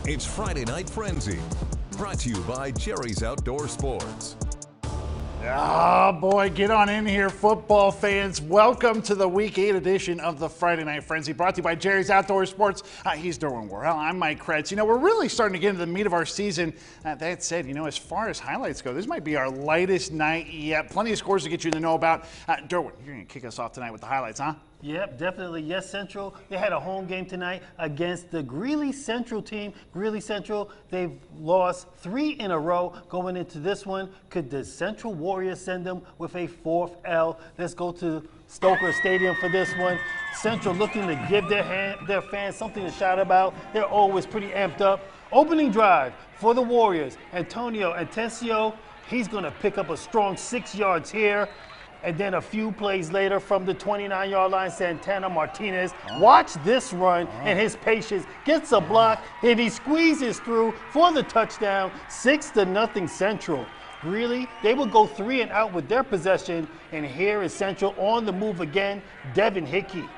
It's Friday Night Frenzy, brought to you by Jerry's Outdoor Sports. Oh boy, get on in here, football fans. Welcome to the Week 8 edition of the Friday Night Frenzy, brought to you by Jerry's Outdoor Sports. He's Derwin Worrell. I'm Mike Kretz. You know, we're really starting to get into the meat of our season. That said, you know, as far as highlights go, this might be our lightest night yet. Plenty of scores to get you to know about. Derwin, you're going to kick us off tonight with the highlights, huh? Yep, definitely. Yes, Central. They had a home game tonight against the Greeley Central team. Greeley Central, they've lost 3 in a row going into this one. Could the Central Warriors send them with a 4th L? Let's go to Stoker Stadium for this one. Central looking to give their fans something to shout about. They're always pretty amped up. Opening drive for the Warriors. Antonio Atencio, he's going to pick up a strong 6 yards here. And then a few plays later from the 29-yard line, Santana Martinez. Watch this run and his patience. Gets a block and he squeezes through for the touchdown. 6-0 Central. Really, they will go 3 and out with their possession. And here is Central on the move again. Devin Hickey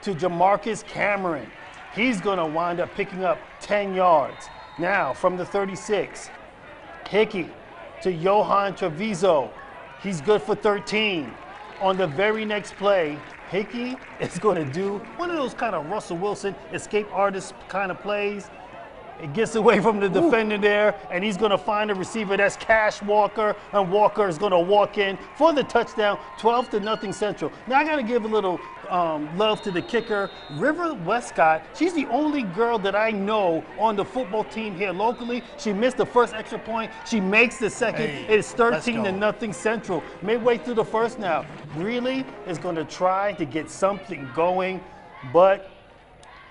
to Jamarcus Cameron. He's going to wind up picking up 10 yards. Now from the 36, Hickey to Johan Treviso. He's good for 13. On the very next play, Hickey is going to do one of those kind of Russell Wilson escape artist kind of plays. It gets away from the defender there, and he's going to find a receiver. That's Cash Walker, and Walker is going to walk in for the touchdown, 12-0 Central. Now I got to give a little love to the kicker, River Westcott. She's the only girl that I know on the football team here locally. She missed the first extra point. She makes the second. It's 13-0 Central. Midway through the first now. Greeley is going to try to get something going, but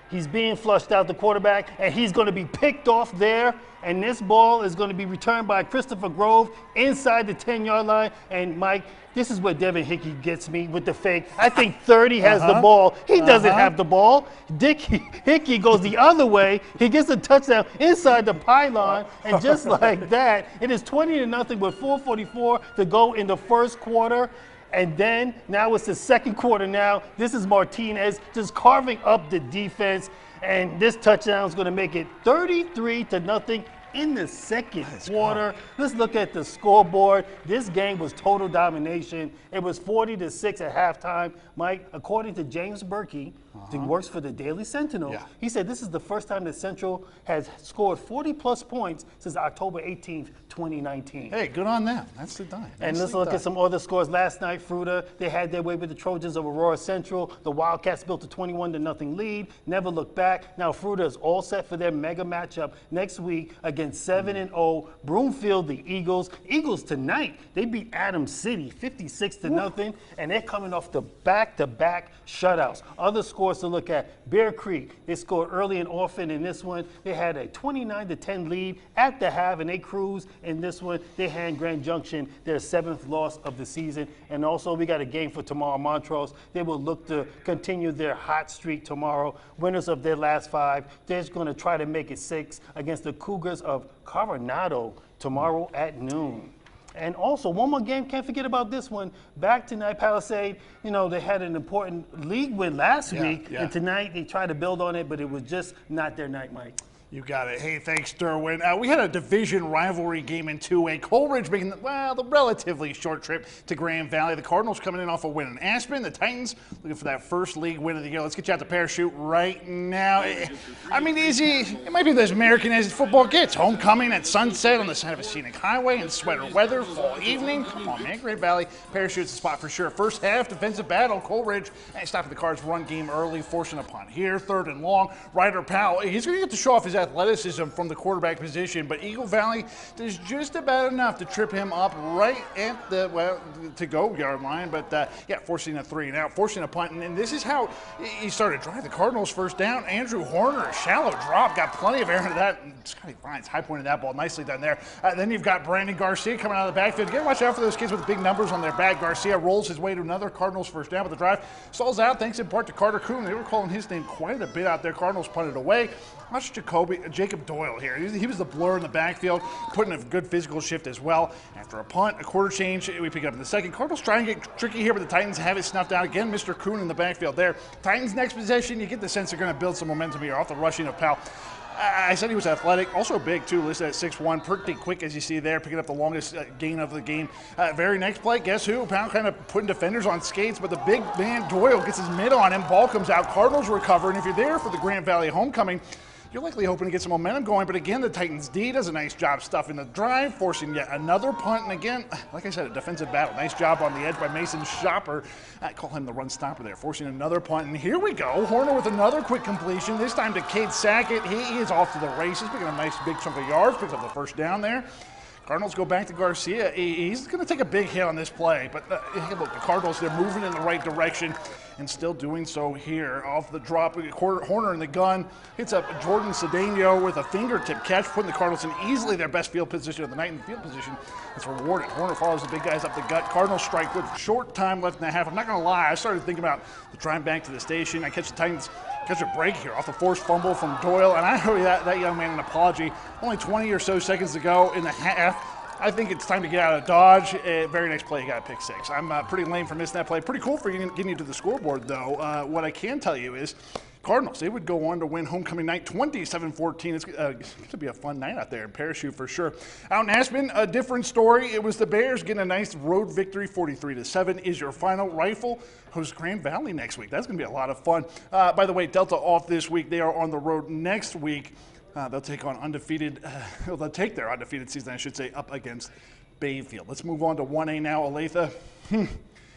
he's being flushed out, the quarterback, and he's going to be picked off there. And this ball is going to be returned by Christopher Grove inside the 10-yard line. And, Mike, this is where Devin Hickey gets me with the fake. I think 30 has the ball. He doesn't have the ball. Hickey goes the other way. He gets a touchdown inside the pylon. And just like that, it is 20-0 with 4:44 to go in the first quarter. And then, now it's the second quarter now. This is Martinez just carving up the defense. And this touchdown is going to make it 33-0 in the second quarter. Let's look at the scoreboard. This game was total domination. It was 40-6 at halftime. Mike, according to James Berkey, who works for the Daily Sentinel, he said this is the first time that Central has scored 40-plus points since October 18th, 2019. Hey, good on them. That's the dime. And let's look at some other scores. Last night, Fruta, they had their way with the Trojans of Aurora Central. The Wildcats built a 21-0 lead. Never looked back. Now Fruta is all set for their mega matchup next week against 7-0 Broomfield, the Eagles. Eagles tonight, they beat Adams City 56-0, and they're coming off the back-to-back shutouts. Other scores to look at: Bear Creek, they scored early and often in this one. They had a 29-10 lead at the half, and they cruised in this one. They hand Grand Junction their 7th loss of the season. And also, we got a game for tomorrow. Montrose, they will look to continue their hot streak tomorrow. Winners of their last 5, they're just going to try to make it 6 against the Cougars of Coronado tomorrow at noon. And also, one more game, can't forget about this one. Back tonight, Palisade, you know, they had an important league win last week. And tonight, they tried to build on it, but it was just not their night, Mike. You got it. Hey, thanks, Derwin. We had a division rivalry game in 2A. Coleridge making, the relatively short trip to Grand Valley. The Cardinals coming in off a win in Aspen. The Titans looking for that first league win of the year. Let's get you out to Parachute right now. I mean, it might be as American as football gets. Homecoming at sunset on the side of a scenic highway in sweater weather, fall evening. Come on, man. Great Valley. Parachute's the spot for sure. First half, defensive battle. Coleridge stopping the Cards' run game early, forcing a punt here. 3rd and long. Ryder Powell, he's going to get to show off his athleticism from the quarterback position, but Eagle Valley does just about enough to trip him up right at the to-go yard line, but forcing a 3 and out, forcing a punt, and this is how he started driving the Cardinals first down. Andrew Horner, a shallow drop, got plenty of air into that, and Scotty Vines high-pointed that ball, nicely done there. Then you've got Brandon Garcia coming out of the backfield. Again, watch out for those kids with big numbers on their back. Garcia rolls his way to another Cardinals first down, but the drive stalls out thanks in part to Carter Coon. They were calling his name quite a bit out there. Cardinals punted away. Watch Jacob Doyle here. He was the blur in the backfield, putting a good physical shift as well. After a punt, a quarter change, we pick it up in the second. Cardinals try and get tricky here, but the Titans have it snuffed out. Again, Mr. Kuhn in the backfield there. Titans next possession, you get the sense they're going to build some momentum here off the rushing of Powell. I said he was athletic, also big too, listed at 6'1", pretty quick as you see there, picking up the longest gain of the game. Very next play, guess who? Pound kind of putting defenders on skates, but the big man Doyle gets his mid on him, ball comes out, Cardinals recover, and if you're there for the Grand Valley homecoming, you're likely hoping to get some momentum going, but again, the Titans D does a nice job stuffing the drive, forcing yet another punt, and again, like I said, a defensive battle. Nice job on the edge by Mason Shopper. I call him the run stopper there, forcing another punt, and here we go. Horner with another quick completion, this time to Cade Sackett. He is off to the races, picking up a nice big chunk of yards, picks up the first down there. Cardinals go back to Garcia. He's going to take a big hit on this play, but look, the Cardinals, they're moving in the right direction and still doing so here. Off the drop, Horner in the gun, hits up Jordan Cedeno with a fingertip catch, putting the Cardinals in easily their best field position of the night, and the field position is rewarded. Horner follows the big guys up the gut. Cardinals strike with short time left in the half. I'm not going to lie, I started thinking about the drive back to the station. I catch the Titans catch a break here off the forced fumble from Doyle, and I owe that young man an apology. Only 20 or so seconds to go in the half. I think it's time to get out of Dodge. Very next play, he got a pick six. I'm pretty lame for missing that play. Pretty cool for getting you to the scoreboard, though. What I can tell you is Cardinals, they would go on to win homecoming night 27-14. It's going to be a fun night out there in Parachute for sure. Out in Aspen, a different story. It was the Bears getting a nice road victory, 43-7 is your final. Rifle hosts Grand Valley next week. That's going to be a lot of fun. By the way, Delta off this week. They are on the road next week. They'll take on they'll take their undefeated season, I should say, up against Bayfield. Let's move on to 1A now. Olathe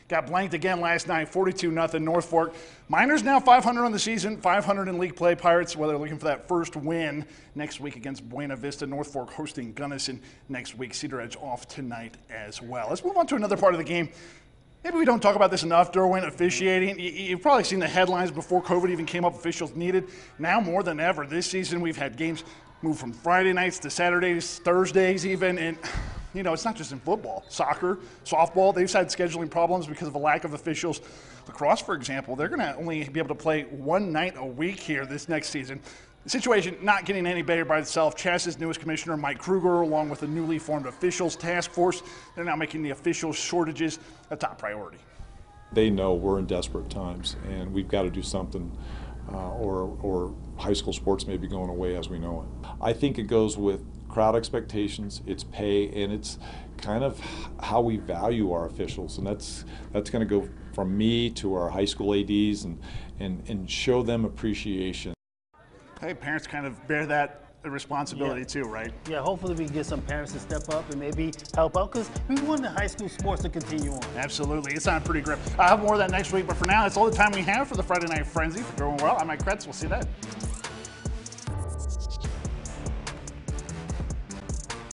got blanked again last night, 42-0 North Fork. Miners now 500 on the season, 500 in league play. Pirates, well, they're looking for that first win next week against Buena Vista. North Fork hosting Gunnison next week. Cedar Edge off tonight as well. Let's move on to another part of the game. Maybe we don't talk about this enough, Derwin, officiating. You've probably seen the headlines before COVID even came up, officials needed. Now more than ever, this season we've had games move from Friday nights to Saturdays, Thursdays even, and it's not just in football. Soccer, softball, they've had scheduling problems because of a lack of officials. Lacrosse, for example, they're going to only be able to play one night a week here this next season. The situation not getting any better by itself. Chas's newest commissioner, Mike Kruger, along with the newly formed officials task force, they're now making the official shortages a top priority. They know we're in desperate times, and we've got to do something, or high school sports may be going away as we know it. I think it goes with crowd expectations, it's pay, and it's kind of how we value our officials, and that's going to go from me to our high school ADs and show them appreciation. Hey, parents kind of bear that responsibility too, right? Yeah, hopefully we can get some parents to step up and maybe help out, because we want the high school sports to continue on. Absolutely. It sounded pretty grim. I'll have more of that next week, but for now, that's all the time we have for the Friday Night Frenzy. For Derwin Well, I'm Mike Kretz. We'll see you then.